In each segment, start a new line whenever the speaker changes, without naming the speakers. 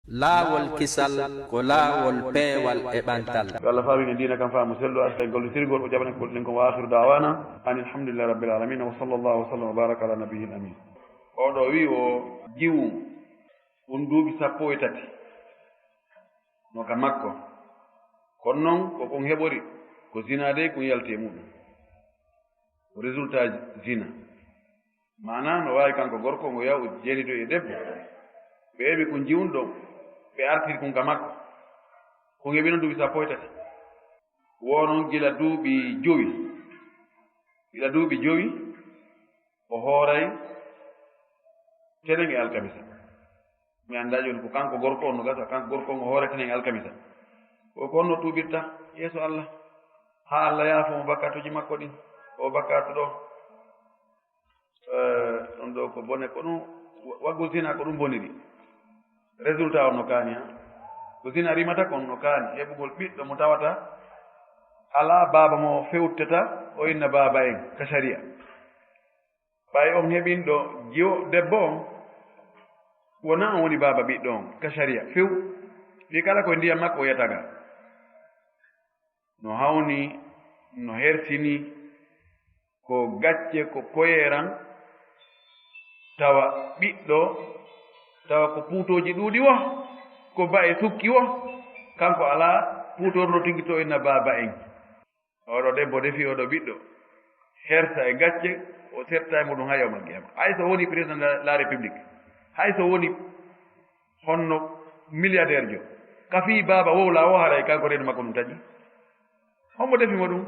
laawol kisal ko laawol peewal e ɓantal.
yo Allah faamini diina kam faamu sellu asta e gollitirgol o jaɓanen ko ɗen ko wa akhiru dawana an alhamdulillahi rabbil alamin wa sallallahu wa sallam wa baraka ala nabiyil amin. oɗo wi o jiwu ɗum duuɓi 13 no ka makko kono noon kokon heɓori ko zina de ko yalte muɗum ko résultat zina mana no wawi kanko gorko mo yaw jeelido e debbo ɓe heɓi ko jiwun ɗon ɓe artiri kon ka makko ko heɓi noon duuɓi 13 wonon gila duuɓi 5 o hooray tenen e alkamisa mi annda joni ko kanko gorko on no gasa kanko gorko on o hoore tenen e alkamisa ko konno tuuɓirta yeeso Allah ha Allah yaafo mo bakkatuji makko ɗin o bakkatu ɗo ɗon ɗo ko bone ko ɗum waggo zina ko ɗum boniri résultat on no kaani ha ko zina rimata kon no kaani heɓugol ɓiɗɗo mo tawata ala baaba mo fewtata o inna baaba en ka sharia ɓay on heɓin ɗo jiwo debbo on wona on woni baaba ɓiɗɗo on ka sharia few wi kala koye ndiyam makko o yataga no hawni no hersini ko gacce ko poyeran tawa ɓiɗɗo tawa ko puutoji ɗuuɗi wo ko ba e sukki wo kanko ala puutorno tigi to inna baaba en oɗo debbo defi oɗo ɓiɗɗo hersa e gacce o serta e muɗum ha yawmal qiyama hay so woni président de la république hay so woni honno milliardaire jo kafi baaba wowla o haray kanko redu makko ɗum taƴi hombo defimo ɗum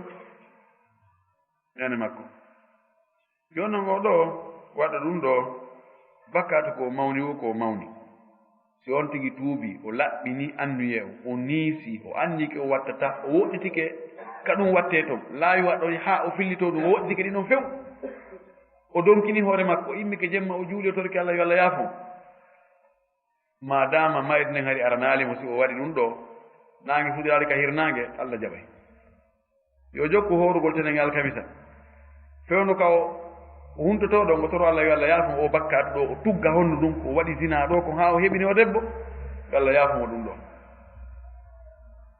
nane makko joni noon oɗo waɗa ɗum ɗo bakkatu ko mawni wo ko mawni si on tigi tuubi o laɓɓini annuye o niisi o anndike o wattata o woɗɗitike ka ɗum watte toon laawi waɗo ha o fillito ɗum o woɗɗitike ɗi ɗon few o donkini hoore makko o immike jemma o juuli o torki Allah yo Allah yaafo madama mayde nden hari aranaalimo si o waɗi ɗum ɗo naange fuɗiraade ka hirnaange Allah jaɓay yo jokku horugol tenen alkamisa fewno ka o huntoto ɗon o toro Allah yo Allah yaafo o bakkatu ɗo o tugga honno ɗum o waɗi zina ɗo ko ha o heɓini o debbo yo Allah yaafomo ɗum ɗo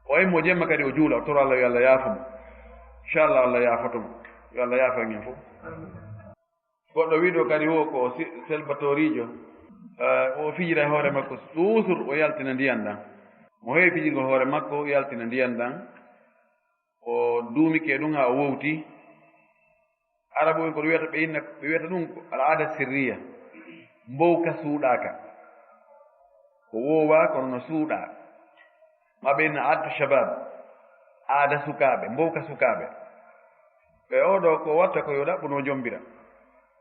o immo jemma kadi o juula o toro Allah yo Allah yaafomo inchallah Allah yaafotomo yo Allah yaafo en fof goɗɗo wiɗo kadi wo ko selbatorijo o fijira e hoore makko toujours o yaltina ndiyan ɗan mo heewi fijirgo hoore makko o yaltina ndiyan ɗan o duumike ɗum ha o wowti arabu en koɗo wiyata ɓe inna ɓe wiyata ɗum ko al aada sirriya mbowka suuɗaka ko woowa kono no suuɗa maɓe inna addu shabab aada sukaɓe mbowka sukaɓe ɓe oɗo ko watta ko yo ɗaɓɓuno jombira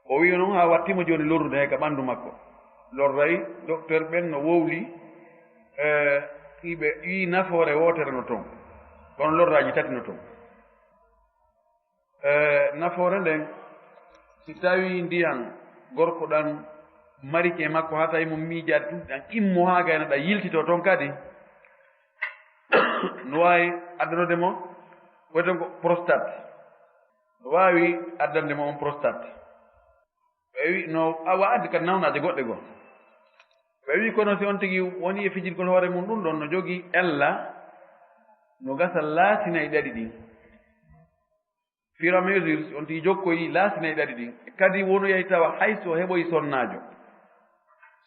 o wi noon ha wattimo joni lorrude he ka ɓanndu makko lorray docteur ɓen no wowli iɓe wi nafoore wootere no toon kono lorraji 3 no toon nafoore nden si tawi ndiyan gorko ɗan marike makko ha tawi mo miijade ɗum ɗan immo ha gayno ɗa yiltito toon kadi no wawi addanode mo woyten ko prostate no wawi addande mo on prostate ɓe wi no awa addi kadi nawnaje goɗɗe goo ɓe wi kono si on tigi woni e fijirgol hoore mum ɗum ɗon no jogii ella no gasa laatina e ɗaɗi ɗin fur et à mesure si on tigi jokkoyi laasina e ɗaɗi ɗin kadi wonoyay tawa hay so heɓoyi sonnaajo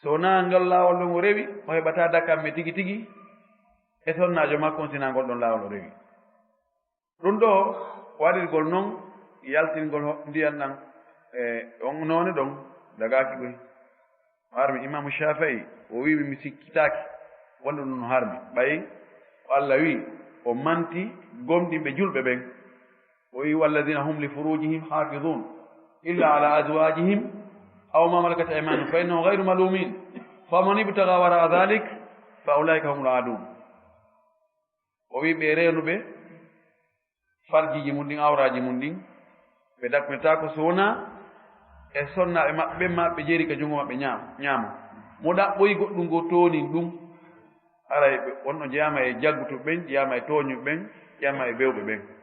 so wona ngol laawol ɗon o rewi o heɓata dakamme tigi tigi e sonnaajo makko on sina ngol ɗon laawol o rewi ɗum ɗo waɗirgol noon yaltingol ndiyan ɗan e on noone ɗon dagaaki koy harmi imamu Shafii o wimi mi sikkitaaki wonde ɗum no harmi ɓayi o Allah wi o manti gomɗinɓe julɓe ɓen o wi walladina hum li furujihim hafidun illa ala azwajihim aw ma malakat aymanuhum fa innahum ghayru malumin faman ibtaga wara dhalik fa ulaika humul adun o wi ɓe reenuɓe farjiji mum ɗin awraji mum ɗin ɓe dakmetako so wona e sonnaɓe maɓɓe ɓen ma ɓe jeeri ka junngo maɓɓe ñaama mo ɗaɓɓoyi goɗɗum ngo toonin ɗum aray wonno jeyama e jaggutuɓe ɓen jeyama e tooñuɓe ɓen jeyama e bewɓe ɓen